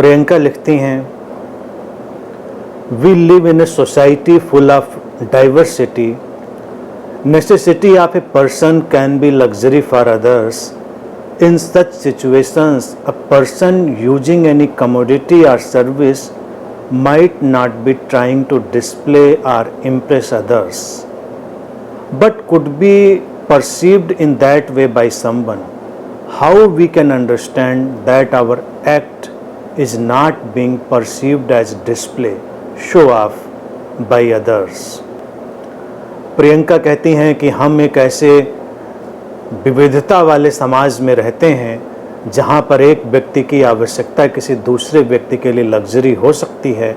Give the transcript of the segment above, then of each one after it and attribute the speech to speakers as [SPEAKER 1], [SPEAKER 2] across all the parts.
[SPEAKER 1] प्रियंका लिखती हैं, we live in a society full of diversity. Necessity of a person can be luxury for others. In such situations, a person using any commodity or service might not be trying to display or impress others, but could be perceived in that way by someone. How we can understand that our act is not being perceived as display, show off by others? Priyanka कहती हैं कि हम एक ऐसे विविधता वाले समाज में रहते हैं जहाँ पर एक व्यक्ति की आवश्यकता किसी दूसरे व्यक्ति के लिए लग्जरी हो सकती है.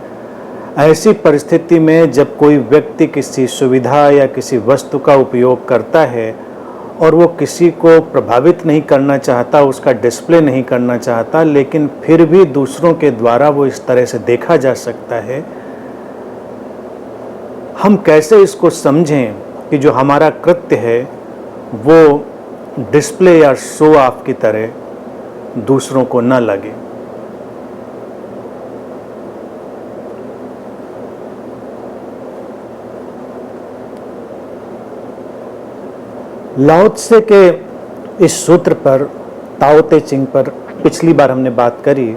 [SPEAKER 1] ऐसी परिस्थिति में जब कोई व्यक्ति किसी सुविधा या किसी वस्तु का उपयोग करता है और वो किसी को प्रभावित नहीं करना चाहता, उसका डिस्प्ले नहीं करना चाहता, लेकिन फिर भी दूसरों के द्वारा वो इस तरह से देखा जा सकता है, हम कैसे इसको समझें कि जो हमारा कृत्य है वो डिस्प्ले या शो ऑफ की तरह दूसरों को न लगे. लाओ त्से के इस सूत्र पर, ताओ ते चिंग पर पिछली बार हमने बात करी.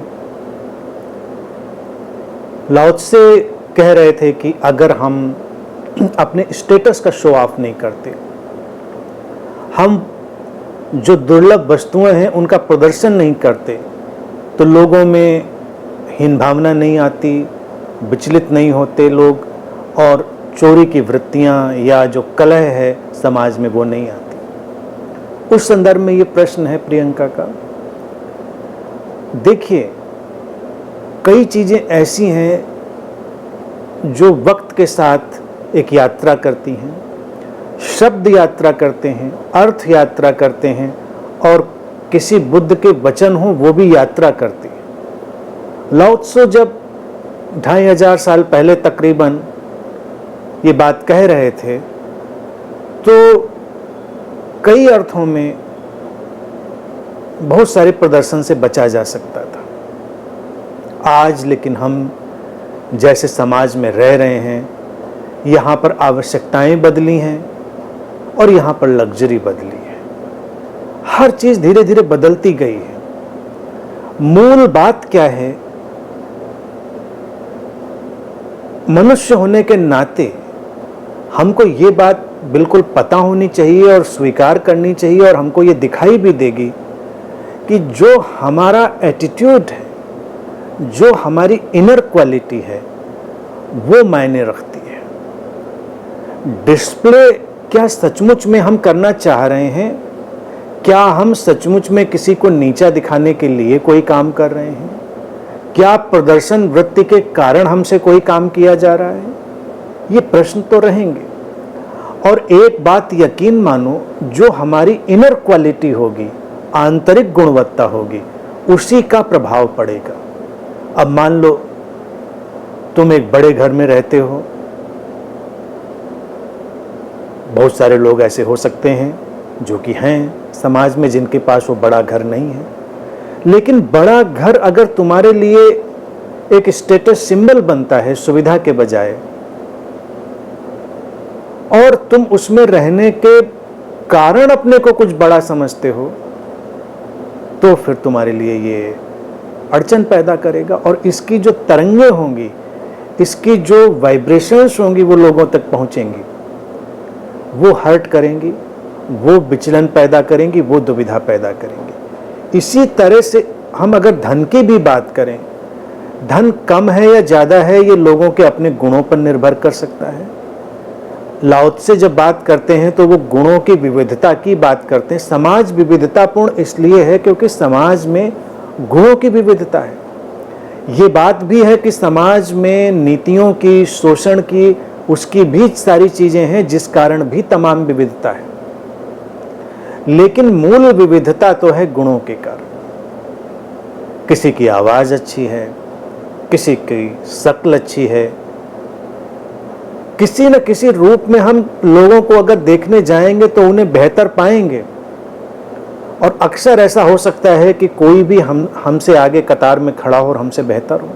[SPEAKER 1] लाओ त्से कह रहे थे कि अगर हम अपने स्टेटस का शो ऑफ नहीं करते, हम जो दुर्लभ वस्तुएं हैं उनका प्रदर्शन नहीं करते, तो लोगों में हीन भावना नहीं आती, विचलित नहीं होते लोग, और चोरी की वृत्तियां या जो कलह है समाज में वो नहीं आती. उस संदर्भ में ये प्रश्न है प्रियंका का. देखिए, कई चीजें ऐसी हैं जो वक्त के साथ एक यात्रा करती हैं. शब्द यात्रा करते हैं, अर्थ यात्रा करते हैं, और किसी बुद्ध के वचन हो वो भी यात्रा करते हैं. लाओ त्से जब 2500 साल पहले तकरीबन ये बात कह रहे थे तो कई अर्थों में बहुत सारे प्रदर्शन से बचा जा सकता था. आज लेकिन हम जैसे समाज में रह रहे हैं, यहाँ पर आवश्यकताएं बदली हैं और यहाँ पर लग्जरी बदली है. हर चीज धीरे धीरे बदलती गई है. मूल बात क्या है, मनुष्य होने के नाते हमको ये बात बिल्कुल पता होनी चाहिए और स्वीकार करनी चाहिए, और हमको ये दिखाई भी देगी कि जो हमारा एटीट्यूड है, जो हमारी इनर क्वालिटी है, वो मायने रखती है. डिस्प्ले क्या सचमुच में हम करना चाह रहे हैं? क्या हम सचमुच में किसी को नीचा दिखाने के लिए कोई काम कर रहे हैं? क्या प्रदर्शन वृत्ति के कारण हमसे कोई काम किया जा रहा है? ये प्रश्न तो रहेंगे. और एक बात यकीन मानो, जो हमारी इनर क्वालिटी होगी, आंतरिक गुणवत्ता होगी, उसी का प्रभाव पड़ेगा. अब मान लो तुम एक बड़े घर में रहते हो. बहुत सारे लोग ऐसे हो सकते हैं जो कि हैं समाज में जिनके पास वो बड़ा घर नहीं है, लेकिन बड़ा घर अगर तुम्हारे लिए एक स्टेटस सिंबल बनता है सुविधा के बजाय, और तुम उसमें रहने के कारण अपने को कुछ बड़ा समझते हो, तो फिर तुम्हारे लिए ये अड़चन पैदा करेगा. और इसकी जो तरंगें होंगी, इसकी जो वाइब्रेशंस होंगी, वो लोगों तक पहुंचेंगी, वो हर्ट करेंगी, वो विचलन पैदा करेंगी, वो दुविधा पैदा करेंगी. इसी तरह से हम अगर धन की भी बात करें, धन कम है या ज़्यादा है, ये लोगों के अपने गुणों पर निर्भर कर सकता है. लाओ त्से जब बात करते हैं तो वो गुणों की विविधता की बात करते हैं. समाज विविधतापूर्ण इसलिए है क्योंकि समाज में गुणों की विविधता है. ये बात भी है कि समाज में नीतियों की, शोषण की, उसकी भी सारी चीजें हैं जिस कारण भी तमाम विविधता है. लेकिन मूल विविधता तो है गुणों के कारण. किसी की आवाज अच्छी है, किसी की शक्ल अच्छी है, किसी न किसी रूप में हम लोगों को अगर देखने जाएंगे तो उन्हें बेहतर पाएंगे. और अक्सर ऐसा हो सकता है कि कोई भी हमसे आगे कतार में खड़ा हो और हमसे बेहतर हो,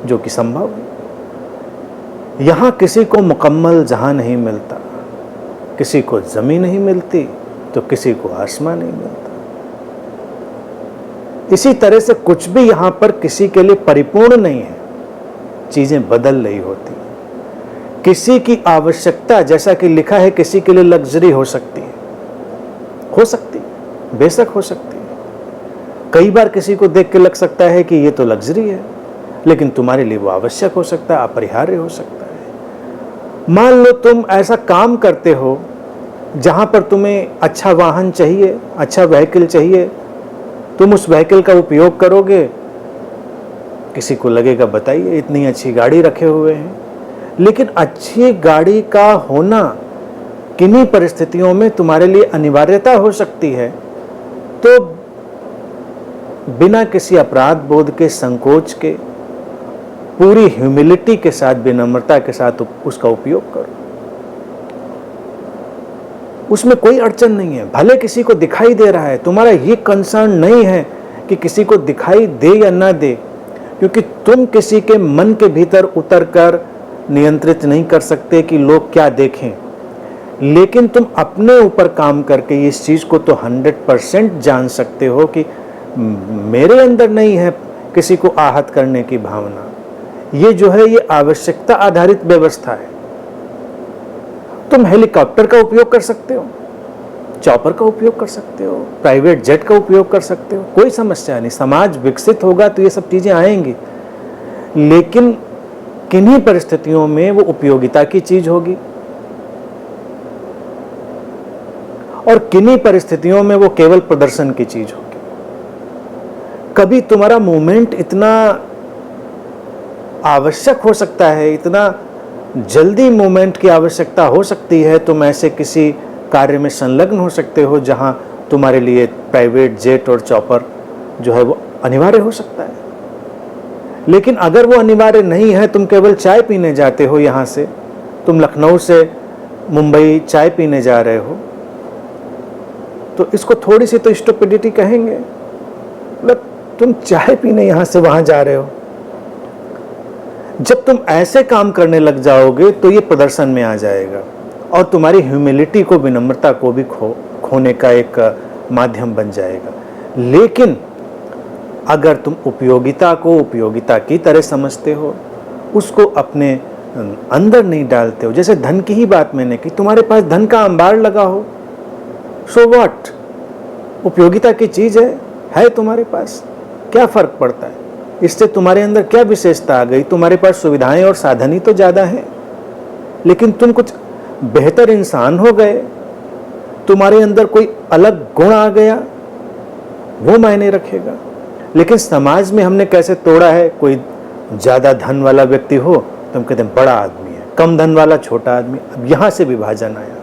[SPEAKER 1] जो कि संभव है। यहाँ किसी को मुकम्मल जहां नहीं मिलता, किसी को ज़मीन नहीं मिलती तो किसी को आसमान नहीं मिलता। इसी तरह से कुछ भी यहाँ पर किसी के लिए परिपूर्ण नहीं है, चीज़ें बदल रही होती हैं। किसी की आवश्यकता, जैसा कि लिखा है, किसी के लिए लग्जरी हो सकती है, बेशक हो सकती है। कई बार किसी को देख के लग सकता है कि ये तो लग्जरी है, लेकिन तुम्हारे लिए वो आवश्यक हो सकता है, अपरिहार्य हो सकता है। मान लो तुम ऐसा काम करते हो जहां पर तुम्हें अच्छा वाहन चाहिए, अच्छा व्हीकल चाहिए, तुम उस व्हीकल का उपयोग करोगे, किसी को लगेगा बताइए इतनी अच्छी गाड़ी रखे हुए हैं। लेकिन अच्छी गाड़ी का होना किन्हीं परिस्थितियों में तुम्हारे लिए अनिवार्यता हो सकती है, तो बिना किसी अपराध बोध के, संकोच के, पूरी ह्यूमिलिटी के साथ, विनम्रता के साथ उसका उपयोग करो। उसमें कोई अड़चन नहीं है। भले किसी को दिखाई दे रहा है, तुम्हारा ये कंसर्न नहीं है कि किसी को दिखाई दे या ना दे, क्योंकि तुम किसी के मन के भीतर उतर कर नियंत्रित नहीं कर सकते कि लोग क्या देखें। लेकिन तुम अपने ऊपर काम करके इस चीज़ को तो 100% जान सकते हो कि मेरे अंदर नहीं है किसी को आहत करने की भावना। ये जो है, ये आवश्यकता आधारित व्यवस्था है। तुम हेलीकॉप्टर का उपयोग कर सकते हो, चॉपर का उपयोग कर सकते हो, प्राइवेट जेट का उपयोग कर सकते हो, कोई समस्या नहीं। समाज विकसित होगा तो ये सब चीज़ें आएंगी, लेकिन किन्हीं परिस्थितियों में वो उपयोगिता की चीज़ होगी और किन्हीं परिस्थितियों में वो केवल प्रदर्शन की चीज़ होगी। कभी तुम्हारा मूवमेंट इतना आवश्यक हो सकता है, इतना जल्दी मूवमेंट की आवश्यकता हो सकती है, तुम ऐसे किसी कार्य में संलग्न हो सकते हो जहां तुम्हारे लिए प्राइवेट जेट और चॉपर जो है वो अनिवार्य हो सकता है। लेकिन अगर वो अनिवार्य नहीं है, तुम केवल चाय पीने जाते हो, यहाँ से तुम लखनऊ से मुंबई चाय पीने जा रहे हो, तो इसको थोड़ी सी तो स्टुपिडिटी कहेंगे। मतलब तुम चाय पीने यहाँ से वहाँ जा रहे हो। जब तुम ऐसे काम करने लग जाओगे तो ये प्रदर्शन में आ जाएगा और तुम्हारी ह्यूमिलिटी को, विनम्रता को भी खोने का एक माध्यम बन जाएगा। लेकिन अगर तुम उपयोगिता को उपयोगिता की तरह समझते हो, उसको अपने अंदर नहीं डालते हो, जैसे धन की ही बात मैंने की, तुम्हारे पास धन का अंबार लगा हो, सो व्हाट, उपयोगिता की चीज़ है तुम्हारे पास, क्या फ़र्क पड़ता है? इससे तुम्हारे अंदर क्या विशेषता आ गई? तुम्हारे पास सुविधाएं और साधन ही तो ज़्यादा हैं, लेकिन तुम कुछ बेहतर इंसान हो गए, तुम्हारे अंदर कोई अलग गुण आ गया, वो मायने रखेगा। लेकिन समाज में हमने कैसे तोड़ा है, कोई ज़्यादा धन वाला व्यक्ति हो तो हम कहते हैं बड़ा आदमी है, कम धन वाला छोटा आदमी। अब यहाँ से विभाजन आया।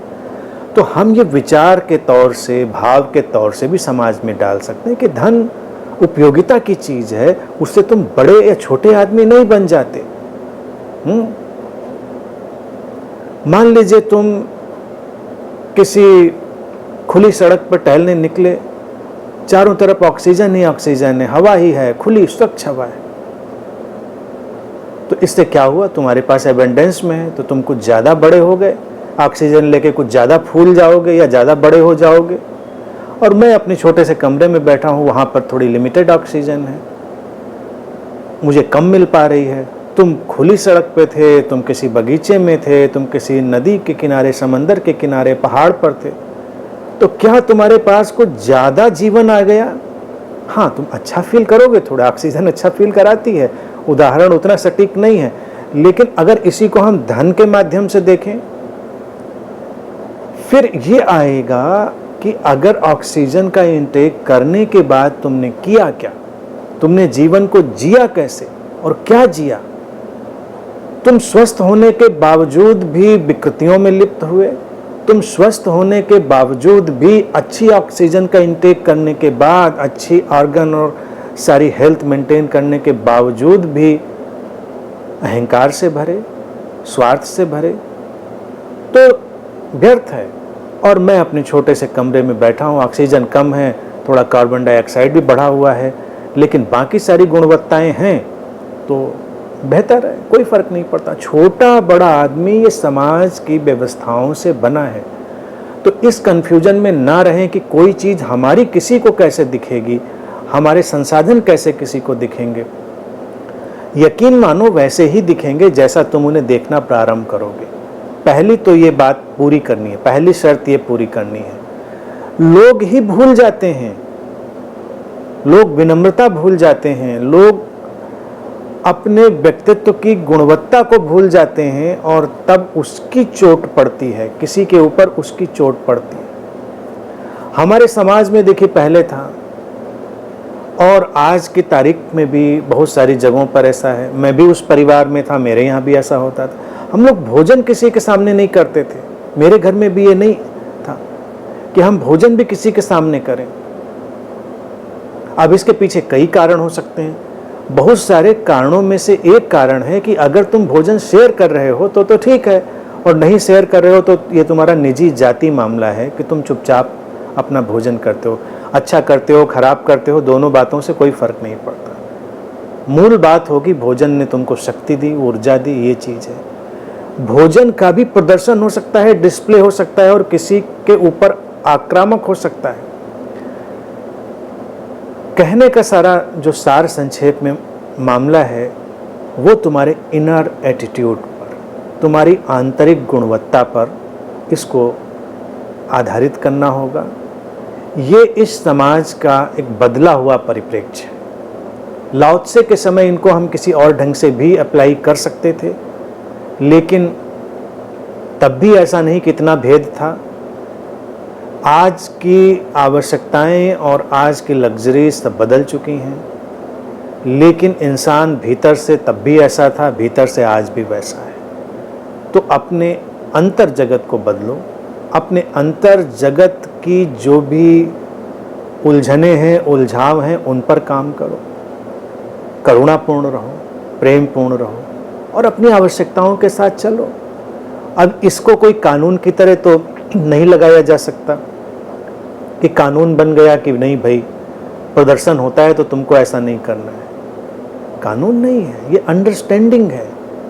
[SPEAKER 1] तो हम ये विचार के तौर से, भाव के तौर से भी समाज में डाल सकते हैं कि धन उपयोगिता की चीज़ है, उससे तुम बड़े या छोटे आदमी नहीं बन जाते। मान लीजिए तुम किसी खुली सड़क पर टहलने निकले, चारों तरफ ऑक्सीजन ही ऑक्सीजन है, हवा ही है, खुली स्वच्छ हवा है, तो इससे क्या हुआ? तुम्हारे पास एबंडेंस में है, तो तुम कुछ ज़्यादा बड़े हो गए, ऑक्सीजन लेके कुछ ज़्यादा फूल जाओगे या ज़्यादा बड़े हो जाओगे। और मैं अपने छोटे से कमरे में बैठा हूँ, वहाँ पर थोड़ी लिमिटेड ऑक्सीजन है, मुझे कम मिल पा रही है। तुम खुली सड़क पे थे, तुम किसी बगीचे में थे, तुम किसी नदी के किनारे, समंदर के किनारे, पहाड़ पर थे, तो क्या तुम्हारे पास कुछ ज़्यादा जीवन आ गया? हाँ, तुम अच्छा फील करोगे, थोड़ा ऑक्सीजन अच्छा फील कराती है, उदाहरण उतना सटीक नहीं है। लेकिन अगर इसी को हम धन के माध्यम से देखें, फिर ये आएगा कि अगर ऑक्सीजन का इंटेक करने के बाद तुमने किया क्या, तुमने जीवन को जिया कैसे और क्या जिया? तुम स्वस्थ होने के बावजूद भी विकृतियों में लिप्त हुए, तुम स्वस्थ होने के बावजूद भी अच्छी ऑक्सीजन का इंटेक करने के बाद, अच्छी ऑर्गन और सारी हेल्थ मेंटेन करने के बावजूद भी अहंकार से भरे, स्वार्थ से भरे, तो व्यर्थ है। और मैं अपने छोटे से कमरे में बैठा हूँ, ऑक्सीजन कम है, थोड़ा कार्बन डाइऑक्साइड भी बढ़ा हुआ है, लेकिन बाकी सारी गुणवत्ताएं हैं तो बेहतर है, कोई फ़र्क नहीं पड़ता। छोटा बड़ा आदमी ये समाज की व्यवस्थाओं से बना है। तो इस कन्फ्यूजन में ना रहें कि कोई चीज़ हमारी किसी को कैसे दिखेगी, हमारे संसाधन कैसे किसी को दिखेंगे। यकीन मानो वैसे ही दिखेंगे जैसा तुम उन्हें देखना प्रारंभ करोगे। पहली तो ये बात पूरी करनी है, पहली शर्त ये पूरी करनी है। लोग ही भूल जाते हैं, लोग विनम्रता भूल जाते हैं, लोग अपने व्यक्तित्व की गुणवत्ता को भूल जाते हैं और तब उसकी चोट पड़ती है, किसी के ऊपर उसकी चोट पड़ती है। हमारे समाज में देखिए पहले था और आज की तारीख में भी बहुत सारी जगहों पर ऐसा है। मैं भी उस परिवार में था, मेरे यहाँ भी ऐसा होता था। हम लोग भोजन किसी के सामने नहीं करते थे। मेरे घर में भी ये नहीं था कि हम भोजन भी किसी के सामने करें। अब इसके पीछे कई कारण हो सकते हैं। बहुत सारे कारणों में से एक कारण है कि अगर तुम भोजन शेयर कर रहे हो तो ठीक है, और नहीं शेयर कर रहे हो तो ये तुम्हारा निजी जाति मामला है कि तुम चुपचाप अपना भोजन करते हो। अच्छा करते हो, खराब करते हो, दोनों बातों से कोई फर्क नहीं पड़ता। मूल बात होगी भोजन ने तुमको शक्ति दी, ऊर्जा दी, ये चीज़ है। भोजन का भी प्रदर्शन हो सकता है, डिस्प्ले हो सकता है और किसी के ऊपर आक्रामक हो सकता है। कहने का सारा जो सार संक्षेप में मामला है वो तुम्हारे इनर एटीट्यूड पर, तुम्हारी आंतरिक गुणवत्ता पर इसको आधारित करना होगा। ये इस समाज का एक बदला हुआ परिप्रेक्ष्य है। लाओ त्से के समय इनको हम किसी और ढंग से भी अप्लाई कर सकते थे, लेकिन तब भी ऐसा नहीं कि इतना भेद था। आज की आवश्यकताएं और आज की लग्जरी सब बदल चुकी हैं, लेकिन इंसान भीतर से तब भी ऐसा था, भीतर से आज भी वैसा है। तो अपने अंतर जगत को बदलो, अपने अंतर जगत की जो भी उलझने हैं, उलझाव हैं, उन पर काम करो। करुणापूर्ण रहो, प्रेमपूर्ण रहो और अपनी आवश्यकताओं के साथ चलो। अब इसको कोई कानून की तरह तो नहीं लगाया जा सकता कि कानून बन गया कि नहीं भाई प्रदर्शन होता है तो तुमको ऐसा नहीं करना है। कानून नहीं है, ये अंडरस्टैंडिंग है,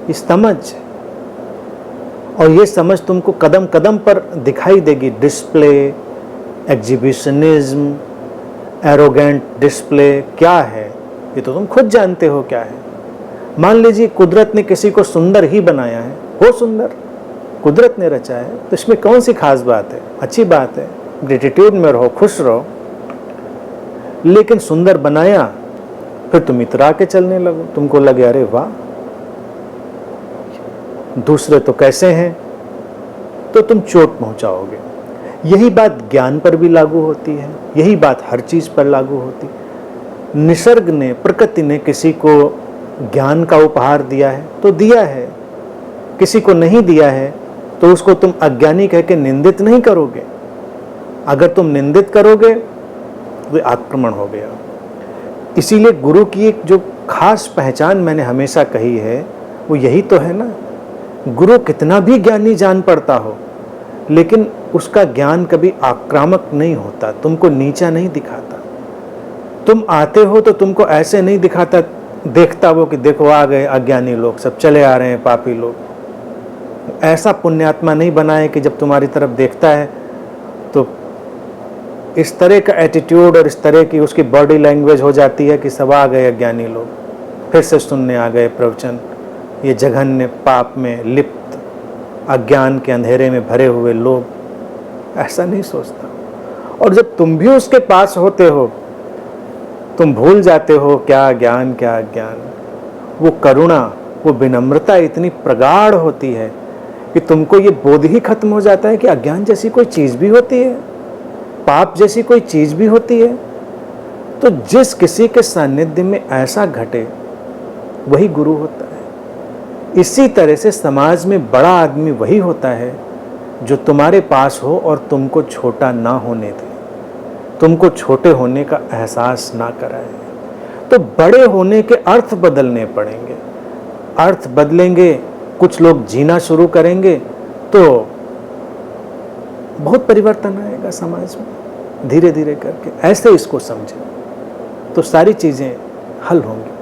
[SPEAKER 1] ये समझ है। और ये समझ तुमको कदम कदम पर दिखाई देगी। डिस्प्ले, एग्जीबिशनिज्म, एरोगेंट डिस्प्ले क्या है ये तो तुम खुद जानते हो क्या है। मान लीजिए कुदरत ने किसी को सुंदर ही बनाया है, वो सुंदर कुदरत ने रचा है, तो इसमें कौन सी खास बात है? अच्छी बात है, ग्रेटिट्यूड में रहो, खुश रहो। लेकिन सुंदर बनाया फिर तुम इतरा के चलने लगो, तुमको लगे अरे वाह दूसरे तो कैसे हैं, तो तुम चोट पहुंचाओगे। यही बात ज्ञान पर भी लागू होती है, यही बात हर चीज पर लागू होती है। निसर्ग ने, प्रकृति ने किसी को ज्ञान का उपहार दिया है तो दिया है, किसी को नहीं दिया है तो उसको तुम अज्ञानी कह के निंदित नहीं करोगे। अगर तुम निंदित करोगे तो आक्रमण हो गया। इसीलिए गुरु की एक जो खास पहचान मैंने हमेशा कही है वो यही तो है ना। गुरु कितना भी ज्ञानी जान पड़ता हो, लेकिन उसका ज्ञान कभी आक्रामक नहीं होता, तुमको नीचा नहीं दिखाता। तुम आते हो तो तुमको ऐसे नहीं दिखाता, देखता वो कि देखो आ गए अज्ञानी लोग, सब चले आ रहे हैं पापी लोग। ऐसा पुण्यात्मा नहीं बनाए कि जब तुम्हारी तरफ देखता है तो इस तरह का एटीट्यूड और इस तरह की उसकी बॉडी लैंग्वेज हो जाती है कि सब आ गए अज्ञानी लोग, फिर से सुनने आ गए प्रवचन। ये जघन्य पाप में लिप्त, अज्ञान के अंधेरे में भरे हुए लोग, ऐसा नहीं सोचता। और जब तुम भी उसके पास होते हो तुम भूल जाते हो क्या ज्ञान क्या अज्ञान। वो करुणा, वो विनम्रता इतनी प्रगाढ़ होती है कि तुमको ये बोध ही खत्म हो जाता है कि अज्ञान जैसी कोई चीज़ भी होती है, पाप जैसी कोई चीज़ भी होती है। तो जिस किसी के सानिध्य में ऐसा घटे वही गुरु होता है। इसी तरह से समाज में बड़ा आदमी वही होता है जो तुम्हारे पास हो और तुमको छोटा ना होने दे, तुमको छोटे होने का एहसास ना कराए। तो बड़े होने के अर्थ बदलने पड़ेंगे, अर्थ बदलेंगे, कुछ लोग जीना शुरू करेंगे तो बहुत परिवर्तन आएगा समाज में। धीरे धीरे करके ऐसे इसको समझें, तो सारी चीज़ें हल होंगी।